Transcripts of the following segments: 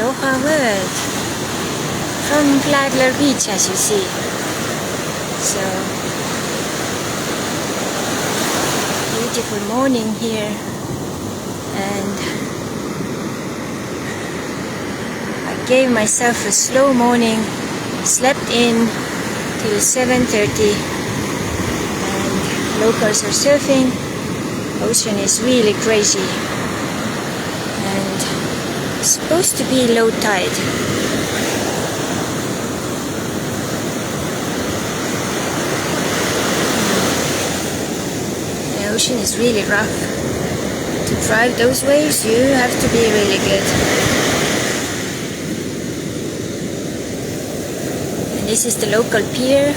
Aloha world from Flagler beach, as you see. So beautiful morning here, and I gave myself a slow morning, slept in till 7:30, and locals are surfing. Ocean is really crazy, and it's supposed to be low tide. The ocean is really rough. To drive those waves, you have to be really good. And this is the local pier.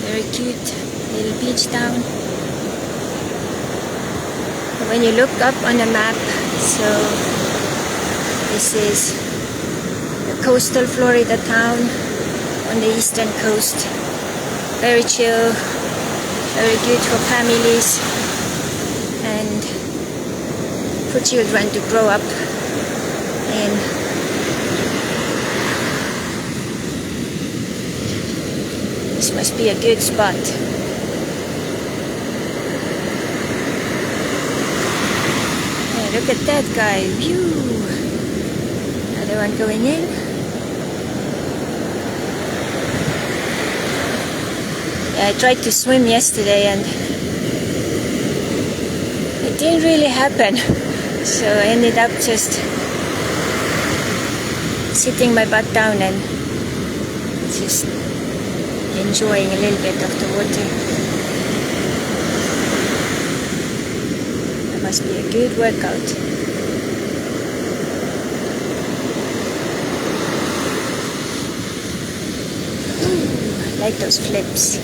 Very cute little beach town. When you look up on the map, so this is the coastal Florida town on the eastern coast. Very chill, very good for families and for children to grow up in. This must be a good spot. Hey, look at that guy. Phew. Another one going in. Yeah, I tried to swim yesterday and it didn't really happen. So I ended up just sitting my butt down and just enjoying a little bit of the water. That must be a good workout. Ooh, I like those flips.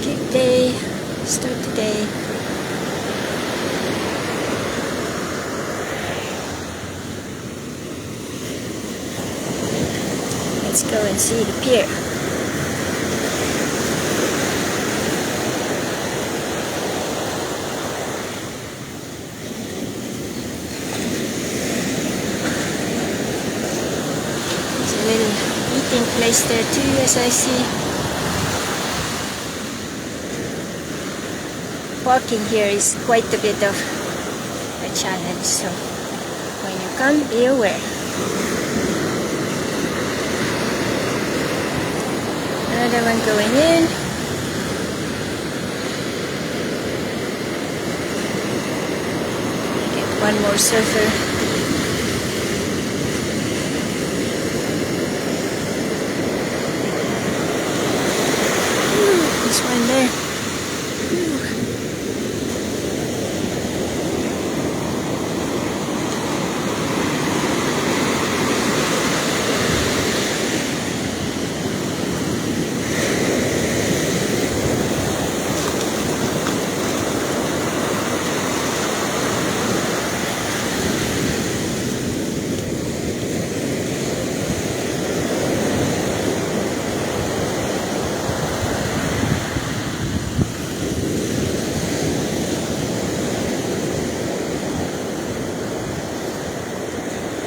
Good day. Start the day. Let's go and see the pier. There's a little eating place there too, as I see. Parking here is quite a bit of a challenge, so when you come, be aware. Another one going in. Get one more surfer. Ooh, there's one there. Ooh.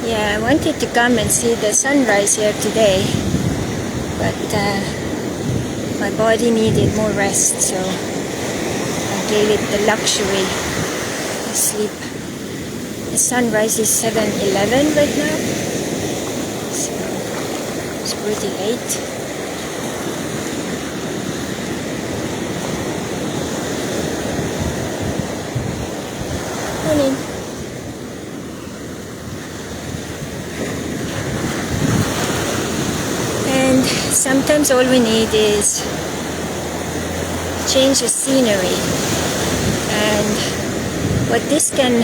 Yeah, I wanted to come and see the sunrise here today, but my body needed more rest, so I gave it the luxury of sleep. The sunrise is 7:11 right now, so it's pretty late. Morning. Sometimes all we need is change of scenery, and what this can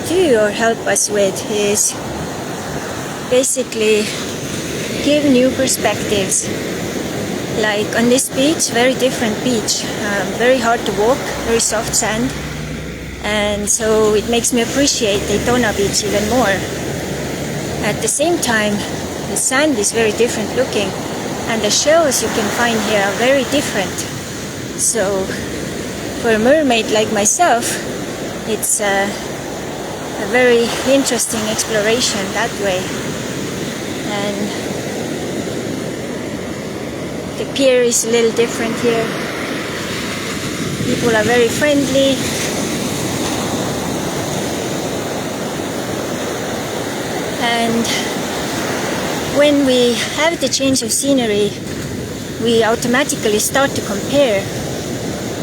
do or help us with is basically give new perspectives. Like on this beach, very different beach, very hard to walk, very soft sand, And so it makes me appreciate Daytona Beach even more. At the same time, the sand is very different looking, and the shells you can find here are very different. So for a mermaid like myself, it's a very interesting exploration that way. And the pier is a little different here. People are very friendly. And when we have the change of scenery, we automatically start to compare.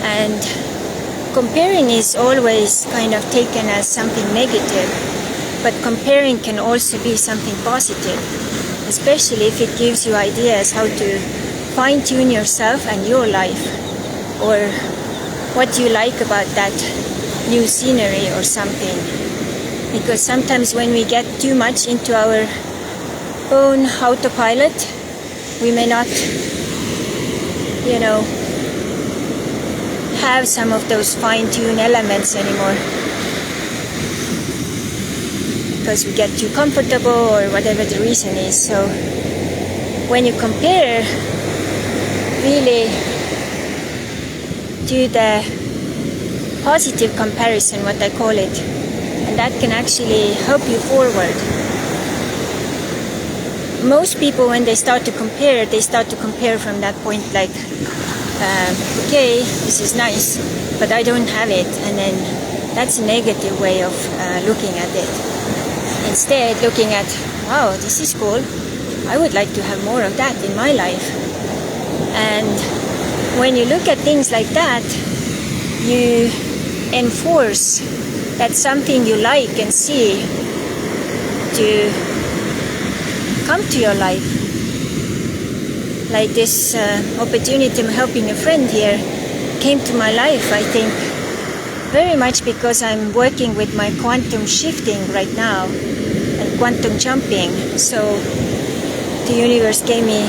And comparing is always kind of taken as something negative, but comparing can also be something positive, especially if it gives you ideas how to fine-tune yourself and your life, or what you like about that new scenery or something. Because sometimes when we get too much into our own autopilot, we may not, have some of those fine-tuned elements anymore, because we get too comfortable or whatever the reason is. So when you compare, really do the positive comparison, what I call it, and that can actually help you forward. Most people, when they start to compare, they start to compare from that point, like, okay, this is nice, but I don't have it, and then that's a negative way of looking at it. Instead, looking at, wow, this is cool, I would like to have more of that in my life. And when you look at things like that, you enforce that something you like and see to come to your life. Like this opportunity of helping a friend here came to my life, I think, very much because I'm working with my quantum shifting right now and quantum jumping. So the universe gave me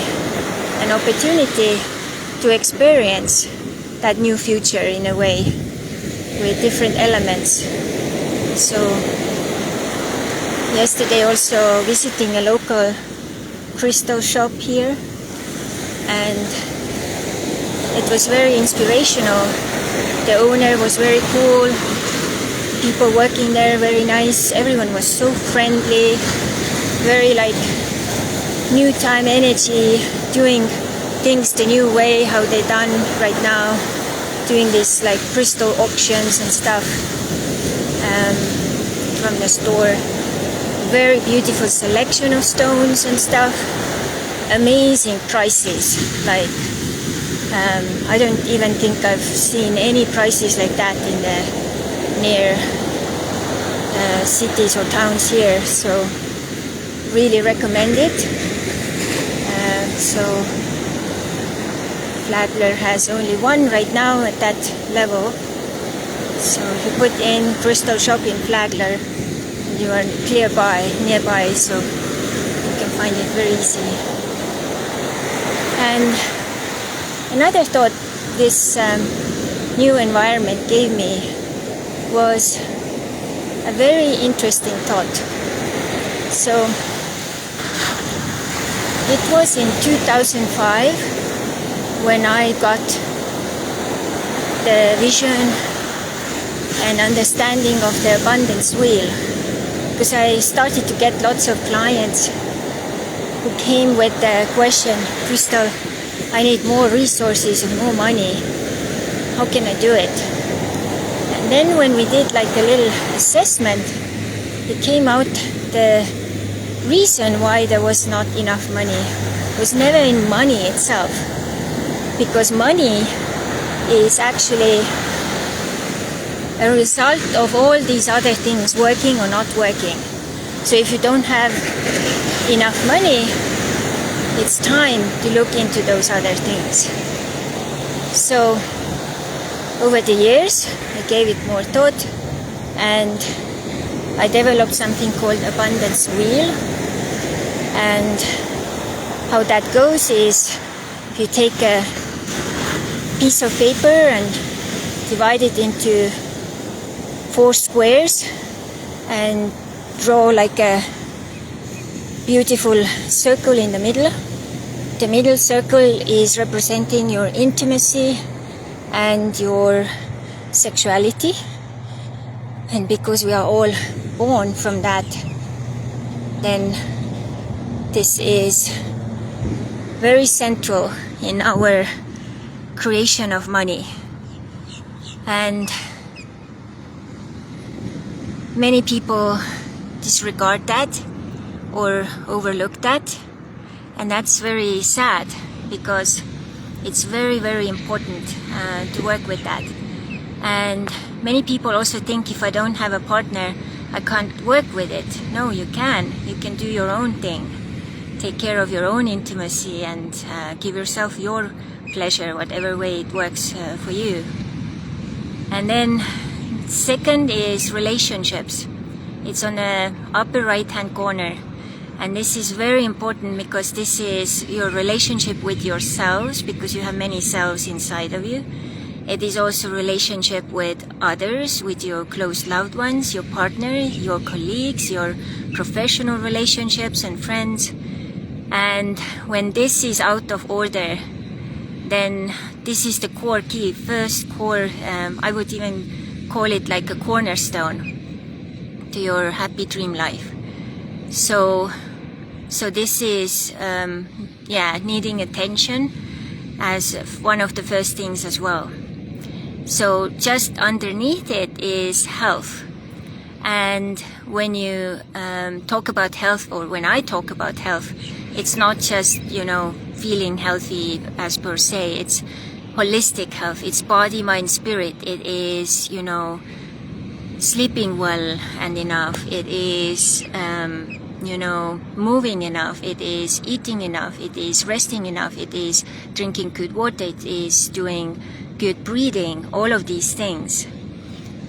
an opportunity to experience that new future in a way with different elements. So yesterday also visiting a local crystal shop here, and it was very inspirational. The owner was very cool, people working there very nice, everyone was so friendly, very like new time energy, doing things the new way, how they done right now, doing this like crystal auctions and stuff from the store. Very beautiful selection of stones and stuff, amazing prices, like I don't even think I've seen any prices like that in the near cities or towns here, so really recommend it. So Flagler has only one right now at that level, so if you put in crystal shop in Flagler, you are nearby, so you can find it very easily. And another thought this new environment gave me was a very interesting thought. So it was in 2005 when I got the vision and understanding of the abundance wheel, because I started to get lots of clients who came with the question, Crystal, I need more resources and more money. How can I do it? And then when we did like a little assessment, it came out the reason why there was not enough money was never in money itself, because money is actually a result of all these other things working or not working. So if you don't have enough money, it's time to look into those other things. So over the years, I gave it more thought, and I developed something called abundance wheel. And how that goes is, if you take a piece of paper and divide it into 4 squares and draw like a beautiful circle in the middle. The middle circle is representing your intimacy and your sexuality. And because we are all born from that, then this is very central in our creation of money. And many people disregard that or overlook that, and that's very sad, because it's very, very important to work with that. And many people also think, if I don't have a partner, I can't work with it. No, you can. You can do your own thing. Take care of your own intimacy and give yourself your pleasure, whatever way it works for you. And then second is relationships. It's on the upper right hand corner. And this is very important, because this is your relationship with yourselves, because you have many selves inside of you. It is also relationship with others, with your close loved ones, your partner, your colleagues, your professional relationships and friends. And when this is out of order, then this is the core key, first core, I would even call it like a cornerstone to your happy dream life. So this is, needing attention as one of the first things as well. So just underneath it is health. And when you talk about health, or when I talk about health, it's not just, feeling healthy as per se. It's holistic health. It's body, mind, spirit. It is, sleeping well and enough. It is, moving enough. It is eating enough. It is resting enough. It is drinking good water. It is doing good breathing. All of these things.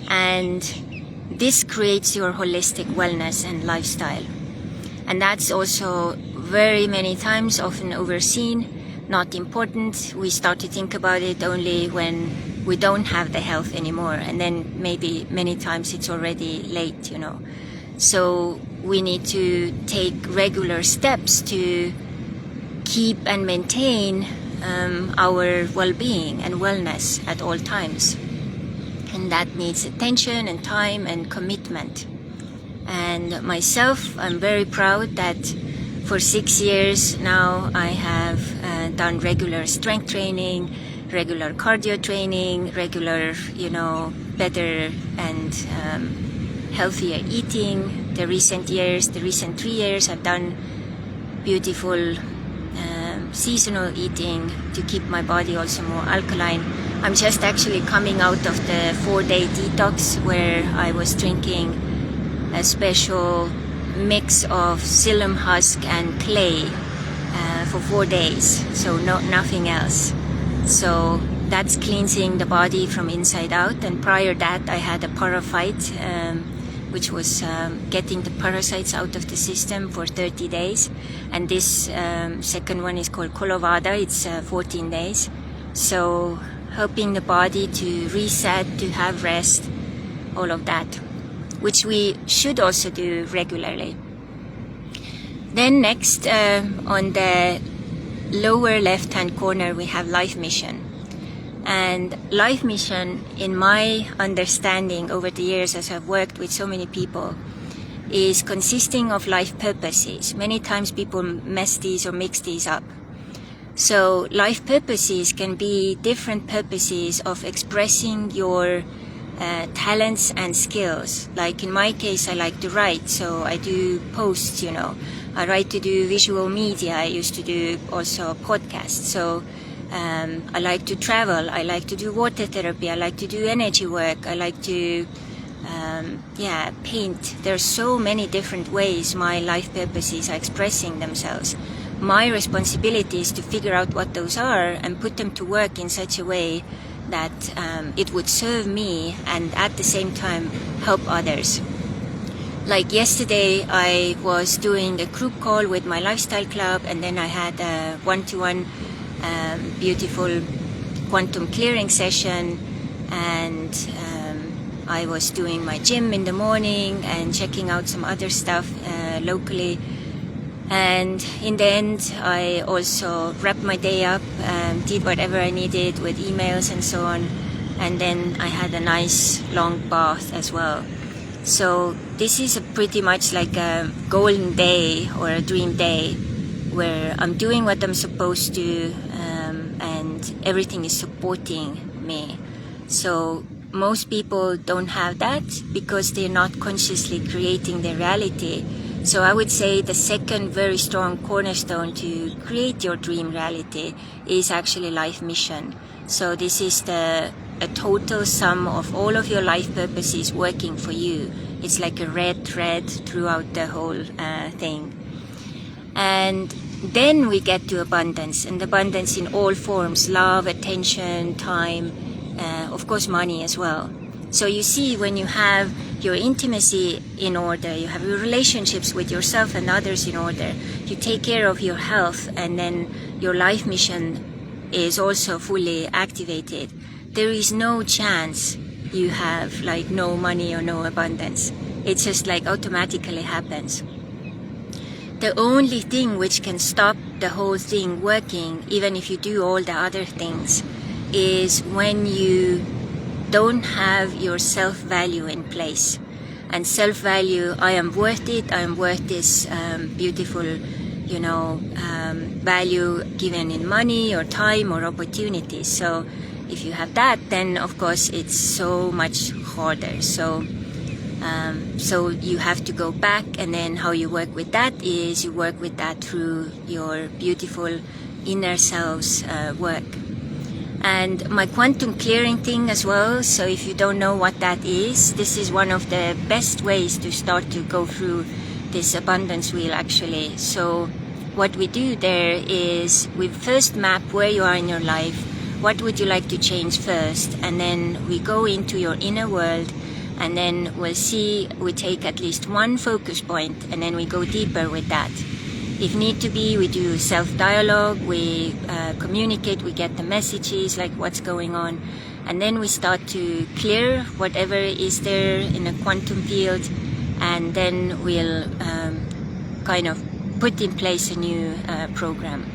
And this creates your holistic wellness and lifestyle. And that's also very many times often overseen, not important. We start to think about it only when we don't have the health anymore. And then maybe many times it's already late, So we need to take regular steps to keep and maintain our well-being and wellness at all times. And that needs attention and time and commitment. And myself, I'm very proud that for 6 years now I have done regular strength training, regular cardio training, regular, better and healthier eating. The recent 3 years, I've done beautiful seasonal eating to keep my body also more alkaline. I'm just actually coming out of the 4-day detox where I was drinking a special mix of psyllium husk and clay for 4 days, so nothing else. So that's cleansing the body from inside out. And prior that, I had a paraphyte, which was getting the parasites out of the system for 30 days. And this second one is called Kolovada. It's 14 days. So helping the body to reset, to have rest, all of that, which we should also do regularly. Then next, on the lower left-hand corner, we have life mission. And life mission, in my understanding over the years as I've worked with so many people, is consisting of life purposes. Many times people mess these or mix these up. So life purposes can be different purposes of expressing your talents and skills. Like in my case, I like to write, so I do posts, I like to do visual media. I used to do also podcasts. So I like to travel. I like to do water therapy. I like to do energy work. I like to paint. There's so many different ways my life purposes are expressing themselves. My responsibility is to figure out what those are and put them to work in such a way that it would serve me and at the same time help others. Like yesterday, I was doing a group call with my lifestyle club, and then I had a one-to-one beautiful quantum clearing session, and I was doing my gym in the morning and checking out some other stuff locally. And in the end, I also wrapped my day up, did whatever I needed with emails and so on. And then I had a nice long bath as well. So this is pretty much like a golden day or a dream day where I'm doing what I'm supposed to, and everything is supporting me. So most people don't have that because they're not consciously creating their reality. So I would say the second very strong cornerstone to create your dream reality is actually life mission. So this is a total sum of all of your life purposes working for you. It's like a red thread throughout the whole thing. And then we get to abundance, and abundance in all forms: love, attention, time, of course money as well. So you see, when you have your intimacy in order, you have your relationships with yourself and others in order, you take care of your health, and then your life mission is also fully activated, there is no chance you have like no money or no abundance. It just like automatically happens. The only thing which can stop the whole thing working, even if you do all the other things, is when you don't have your self-value in place. And self-value, I am worth it, I am worth this beautiful, value given in money or time or opportunities. So if you have that, then of course it's so much harder. So you have to go back, and then how you work with that is you work with that through your beautiful inner self's work. And my quantum clearing thing as well, so if you don't know what that is, this is one of the best ways to start to go through this abundance wheel actually. So what we do there is we first map where you are in your life, what would you like to change first, and then we go into your inner world, and then we'll see, we take at least one focus point, and then we go deeper with that. If need to be, we do self-dialogue, we communicate, we get the messages, like what's going on, and then we start to clear whatever is there in a quantum field, and then we'll kind of put in place a new program.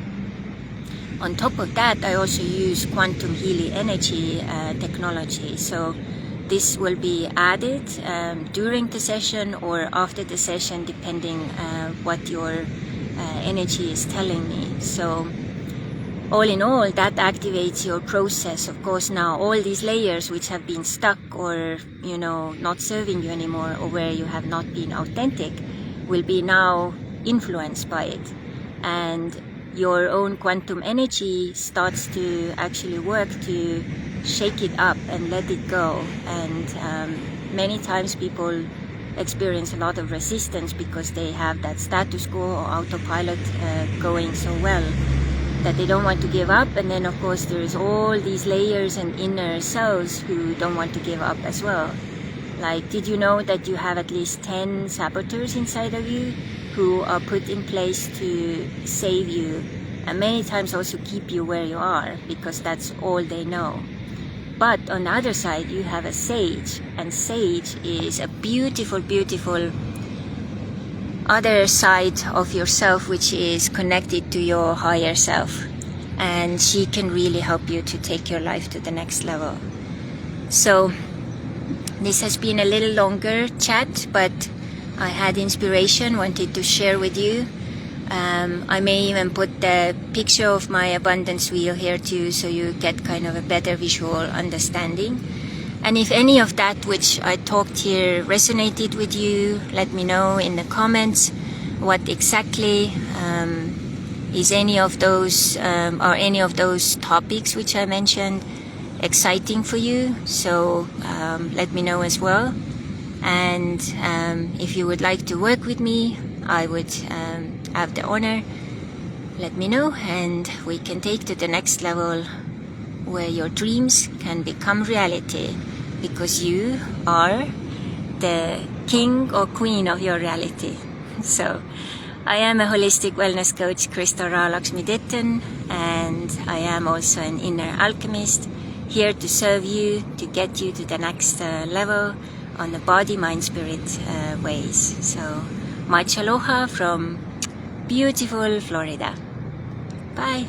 On top of that, I also use quantum healing energy technology. So this will be added during the session or after the session, depending what your energy is telling me. So all in all, that activates your process. Of course, now all these layers which have been stuck or not serving you anymore, or where you have not been authentic, will be now influenced by it, and your own quantum energy starts to actually work to shake it up and let it go. And many times people experience a lot of resistance because they have that status quo or autopilot going so well that they don't want to give up. And then of course there is all these layers and inner selves who don't want to give up as well. Like, did you know that you have at least 10 saboteurs inside of you who are put in place to save you, and many times also keep you where you are, because that's all they know. But on the other side, you have a sage, and sage is a beautiful, beautiful other side of yourself, which is connected to your higher self, and she can really help you to take your life to the next level. So this has been a little longer chat, but I had inspiration, wanted to share with you. I may even put the picture of my abundance wheel here too, so you get kind of a better visual understanding. And if any of that which I talked here resonated with you, let me know in the comments what exactly is any of those or any of those topics which I mentioned exciting for you. So let me know as well. And if you would like to work with me, I would have the honor. Let me know, and we can take to the next level where your dreams can become reality, because you are the king or queen of your reality. So I am a holistic wellness coach, Krista Lakshmi Ditton, and I am also an inner alchemist, here to serve you, to get you to the next level on the body, mind, spirit ways. So much aloha from beautiful Florida. Bye.